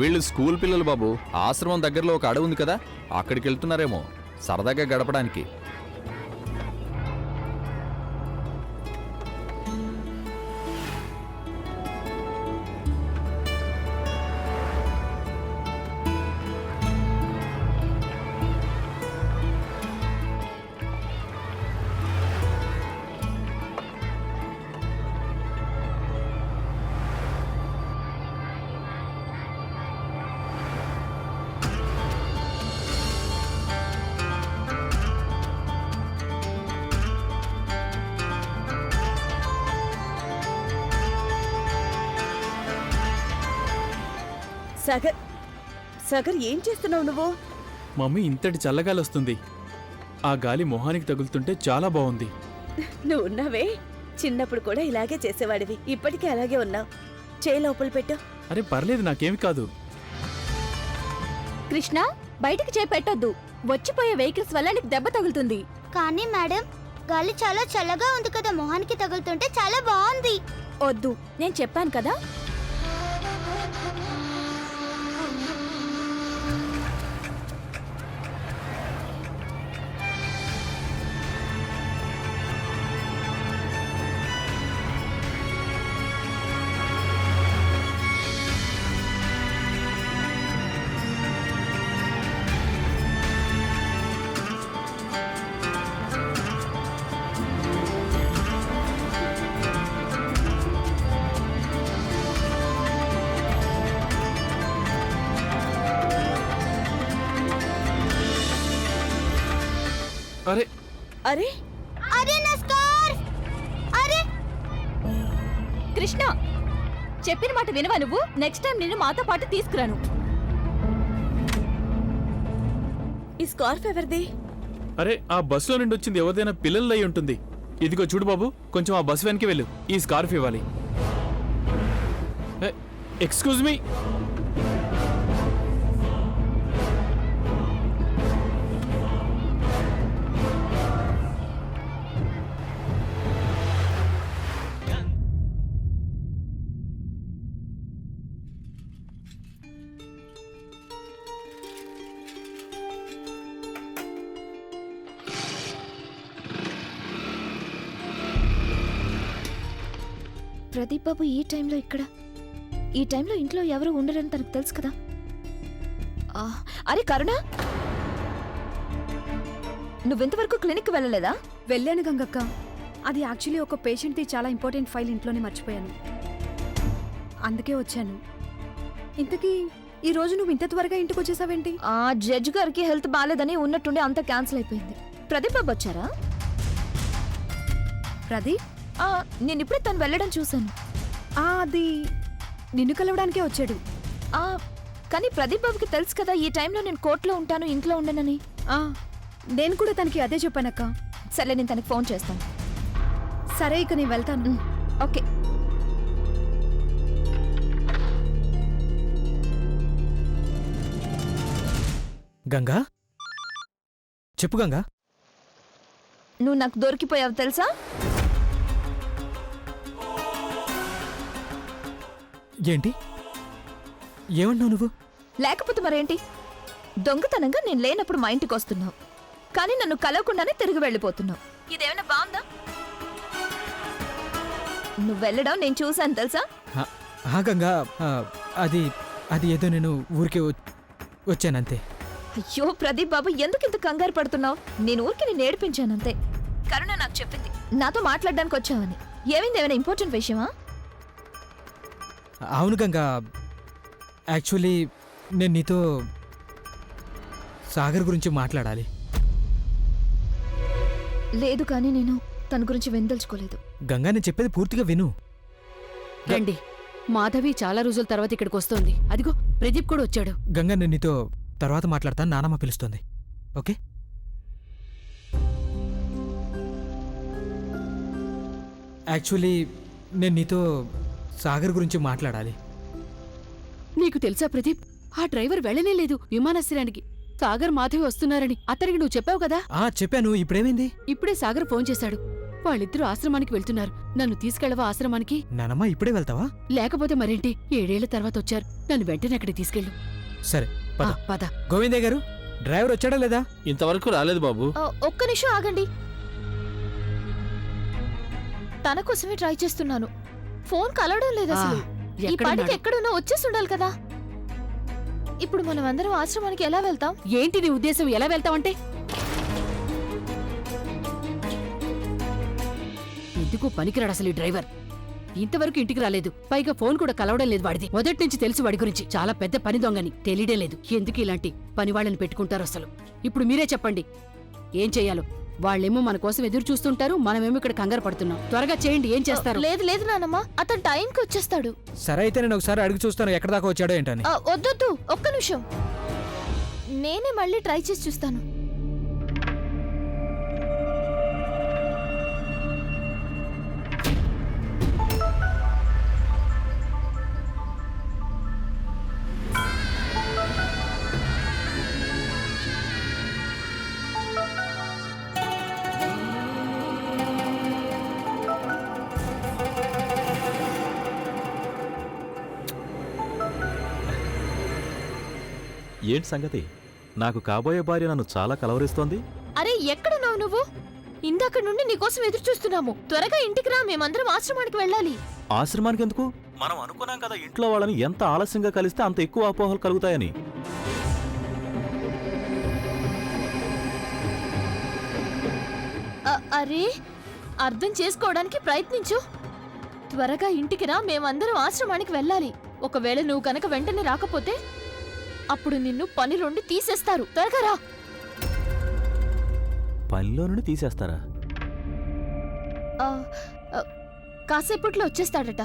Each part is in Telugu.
వీళ్ళు స్కూల్ పిల్లలు బాబు. ఆశ్రమం దగ్గరలో ఒక అడవి ఉంది కదా, అక్కడికి వెళ్తున్నారేమో సరదాగా గడపడానికి. సాగర్, సాగర్ ఏం చేస్తున్నావు నువ్వు? మమ్మీ, ఇంతటి చల్లగాలి వస్తుంది. ఆ గాలి మొహానికి తగులుతుంటే చాలా బాగుంది. నువ్వు ఉన్నావే, చిన్నప్పుడు కూడా ఇలాగే చేసేవాడివి. ఇప్పటికీ అలాగే ఉన్నావు. చేయి లోపల పెట్టు. అరే పర్లేదు, నాకేమి కాదు. కృష్ణ, బయటికి చేయి పెట్టొద్దు. వచ్చిపోయే వెహికల్స్ వల్ల నీకు దెబ్బ తగులుతుంది. కానీ మేడం, గాలి చాలా చల్లగా ఉంది కదా, మొహానికి తగులుతుంటే చాలా బాగుంది. వద్దు, నేను చెప్పాను కదా. అరే అరే అరే నా స్కార్ఫ్! అరే కృష్ణ, చెప్పిన మాట వినవా నువ్వు? నెక్స్ట్ టైం నిన్ను మాతో పాటు తీసుకురాను. ఈ స్కార్ఫ్ ఎవరిది? అరే, ఆ బస్సులో నుండి వచ్చింది ఎవరిదైనా పిల్లలు అయి ఉంటుంది. ఇదిగో చూడు బాబు, కొంచెం ఆ బస్సు వెనక్కి వెళ్ళు. ఈ స్కార్ఫ్ ఇవ్వాలి. Excuse me. ప్రదీప్ బాబు ఈ టైంలో ఇక్కడ, ఈ టైంలో ఇంట్లో ఎవరు ఉండరని తనకు తెలుసు కదా. అరే కరుణ, నువ్వెంతవరకు క్లినిక్ వెళ్ళలేదా? వెళ్ళాను గంగక్క. అది యాక్చువల్లీ ఒక పేషెంట్ది చాలా ఇంపార్టెంట్ ఫైల్ ఇంట్లోనే మర్చిపోయాను, అందుకే వచ్చాను. ఇంతకీ ఈ రోజు నువ్వు ఇంత త్వరగా ఇంటికి వచ్చేసావేంటి? ఆ జడ్జ్ గారికి హెల్త్ బాగాలేదని ఉన్నట్టుండి అంతా క్యాన్సిల్ అయిపోయింది. ప్రదీప్ బాబు వచ్చారా? ప్రదీప్? నేను ఇప్పుడే తను వెళ్ళడం చూశాను. అది నిన్ను కలవడానికే వచ్చాడు. కానీ ప్రదీప్ బాబుకి తెలుసు కదా ఈ టైంలో నేను కోర్టులో ఉంటాను, ఇంట్లో ఉండనని. నేను కూడా తనకి అదే చెప్పానక్క. సరే, నేను తనకి ఫోన్ చేస్తాను. సరే, ఇక నేను వెళ్తాను. ఓకే. గంగా, చెప్పు గంగా. నువ్వు నాకు దొరికిపోయావు తెలుసా? ఏంటి ఏమన్నావు నువ్వు? లేకపోతే మరేంటి? దొంగతనంగా నేను లేనప్పుడు మా ఇంటికి వస్తున్నావు, కానీ నన్ను కలవకుండానే తిరిగి వెళ్ళిపోతున్నావు. ఇదేమైనా బాగుందా? నువ్వు వెళ్ళడం నేను చూశాను తెలుసా? గంగా, అది అది ఏదో నేను ఊరికే వచ్చానంతే. అయ్యో ప్రదీప్ బాబు, ఎందుకు ఇంత కంగారు పడుతున్నావు? నేను ఊరికి నేను ఏడిపించానంతే. కరుణ నాకు చెప్పింది నాతో మాట్లాడడానికి వచ్చావని. ఏమైంది? ఏమైనా ఇంపార్టెంట్ విషయమా? అవును గంగా, యాక్చువల్లీ నేను నీతో సాగర్ గురించి మాట్లాడాలి. లేదు, కానీ నేను తన గురించి వినదలుచుకోలేదు. గంగా, నేను చెప్పేది పూర్తిగా విను. రండి, మాధవి చాలా రోజుల తర్వాత ఇక్కడికి వస్తోంది. అదిగో ప్రదీప్ కూడా వచ్చాడు. గంగా, నేను నీతో తర్వాత మాట్లాడతాను. నానమ్మ పిలుస్తుంది. ఓకే? యాక్చువల్లీ నేను నీతో సాగర్ గురించి మాట్లాడాలి. నీకు తెలుసా ప్రదీప్, ఆ డ్రైవర్ వెళ్ళనే లేదు విమానాశ్రయానికి. సాగర్ మాధవి వస్తున్నారని అతనికి నువ్వు చెప్పావు కదా. చెప్పాను. ఇప్పుడేమైంది? ఇప్పుడే సాగర్ ఫోన్ చేశాడు. వాళ్ళిద్దరూ ఆశ్రమానికి వెళ్తున్నారు. నన్ను తీసుకెళ్ళవా ఆశ్రమానికి? నానమ్మ ఇప్పుడే వెళ్తావా? లేకపోతే మరేంటి, 7 ఏళ్ల తర్వాత వచ్చారు. నన్ను వెంటనే అక్కడికి తీసుకెళ్ళు. సరే పద. పద. గోవిందయ్య గారు, డ్రైవర్ వచ్చాడా లేదా? ఇంతవరకు రాలేదు బాబు. ఒక్క నిమిషం ఆగండి. తన కోసమే ట్రై చేస్తున్నాను. ఫోన్ కలవడం లేదు అసలు. ఈ పాటికి ఎక్కడున్నా వచ్చేసి ఉండాలి కదా. ఇప్పుడు మనం అందరం ఆశ్రమానికి ఎలా వెళ్తాం? ఏంటి నీ ఉద్దేశం? ఎలా వెళ్తావంటే? ఎందుకు పనికిరాడు అసలు ఈ డ్రైవర్. ఇంతవరకు ఇంటికి రాలేదు. పైగా ఫోన్ కూడా కలవడం లేదు వాడిది. మొదటి నుంచి తెలుసు వాడి గురించి. చాలా పెద్ద పని దొంగని. తెలియడే లేదు. ఎందుకు ఇలాంటి పని వాళ్ళని పెట్టుకుంటారు అసలు? ఇప్పుడు మీరే చెప్పండి ఏం చెయ్యాలో. వాళ్ళేమో మన కోసం ఎదురు చూస్తుంటారు, మనమేమో ఇక్కడ కంగారు పడుతున్నాం. త్వరగా చేయండి, ఏం చేస్తారు? లేదు లేదు నానమ్మ, అతను టైంకి వచ్చేస్తాడు. సరే అయితే నేను ఒకసారి అడిగి చూస్తాను ఎక్కడ దాకా వచ్చాడో ఏంటని. వద్దొద్దు, ఒక్క నిమిషం. నేనే మళ్ళీ ట్రై చేసి చూస్తాను. ఏంటి సంగతి? నాకు కాబోయే భార్య నన్ను చాలా కలవరిస్తోంది. అరే ఎక్కడున్నావు నువ్వు? ఇందాక నుండి నీకోసం ఎదురు చూస్తున్నాము. త్వరగా ఇంటికి రా, మేమందరం ఆశ్రమానికి వెళ్ళాలి. ఆశ్రమానికి ఎందుకు? మనం అనుకున్నాం కదా ఇంట్లో వాళ్ళని ఎంత ఆలస్యంగా కలిస్తే అంత ఎక్కువ అపోహలు కలుగుతాయని. అరే అర్థం చేసుకోవడానికి ప్రయత్నించు. త్వరగా ఇంటికి రా, మేమందరం ఆశ్రమానికి వెళ్ళాలి. ఒకవేళ నువ్వు కనుక వెంటనే రాకపోతే అప్పుడు నిన్ను పనిలోండి తీసేస్తారు. త్వరగా రా. పనిలో నుండి తీసేస్తారా? కాసేపట్లో వచ్చేస్తాడట.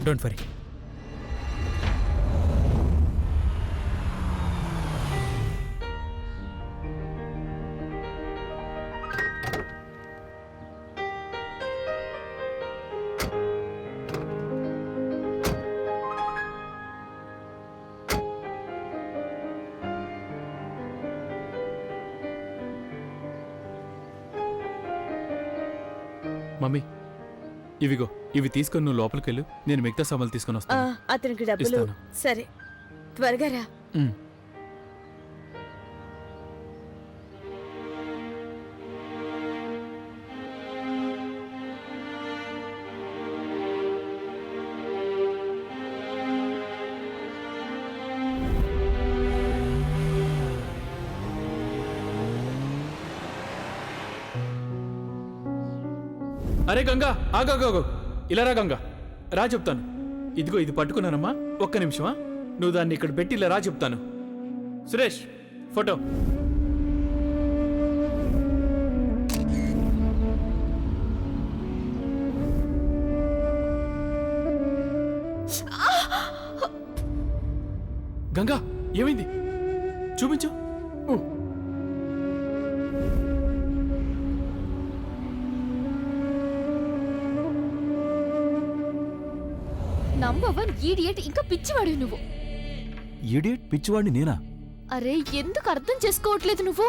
Don't worry. మమ్మీ ఇవిగో, ఇవి తీసుకొని నువ్వు లోపలికెళ్ళు. నేను మిగతా సామాన్లు తీసుకొని వస్తాను. అతనికి డబ్బులు. ఇస్తాను. సరే త్వరగా రా. అరే గంగా, ఆగాగాగు. ఇలా రా గంగా, రా చెప్తాను. ఇదిగో ఇది పట్టుకున్నానమ్మా. ఒక్క నిమిషమా, నువ్వు దాన్ని ఇక్కడ పెట్టి ఇలా రా చెప్తాను. సురేష్, ఫోటో. గంగా ఏమైంది? చూపించు. నంబర్ 1 ఈడియట్, ఇంకా పిచ్చివాడు నువ్వు. ఇడియట్? పిచ్చివాడిని నేనా? అరే ఎందుకు అర్థం చేసుకోవట్లేదు నువ్వు?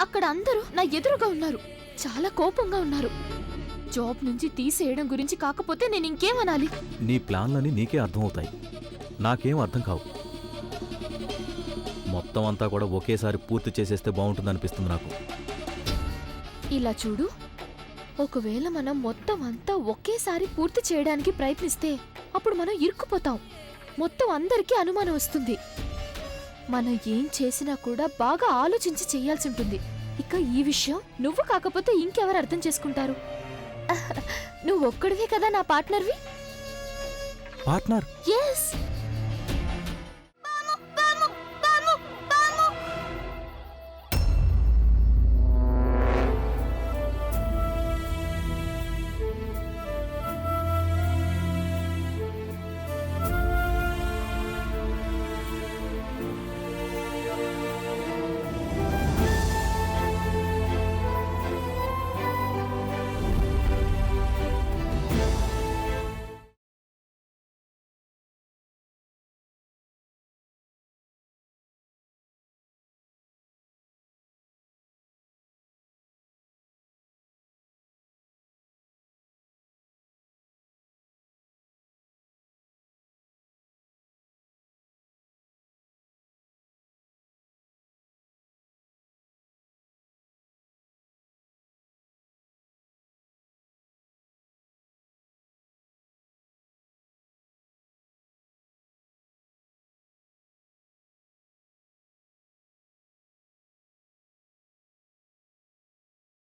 అక్కడ అందరూ నా ఎదురుగా ఉన్నారు, చాలా కోపంగా ఉన్నారు. జాబ్ నుంచి తీసేయడం గురించి కాకపోతే నేను ఇంకేమనాలి? నీ ప్లాన్లని నీకే అర్థమవుతాయి, నాకేం అర్థం కావు. మొత్తం అంతా కూడా ఒకేసారి పూర్తి చేసేస్తే బాగుంటుందనిపిస్తుంది నాకు. ఇలా చూడు, ఒకవేళ మనం మొత్తం అంతా ఒకేసారి పూర్తి చేయడానికి ప్రయత్నిస్తే అప్పుడు మనం ఇరుక్కుపోతాం. మొత్తం అందరికీ అనుమానం వస్తుంది. మనం ఏం చేసినా కూడా బాగా ఆలోచించి చేయాల్సి ఉంటుంది. ఇక ఈ విషయం నువ్వు కాకపోతే ఇంకెవరు అర్థం చేసుకుంటారు? నువ్వు ఒక్కడివే కదా నా పార్ట్నర్వి. పార్ట్నర్? ఎస్.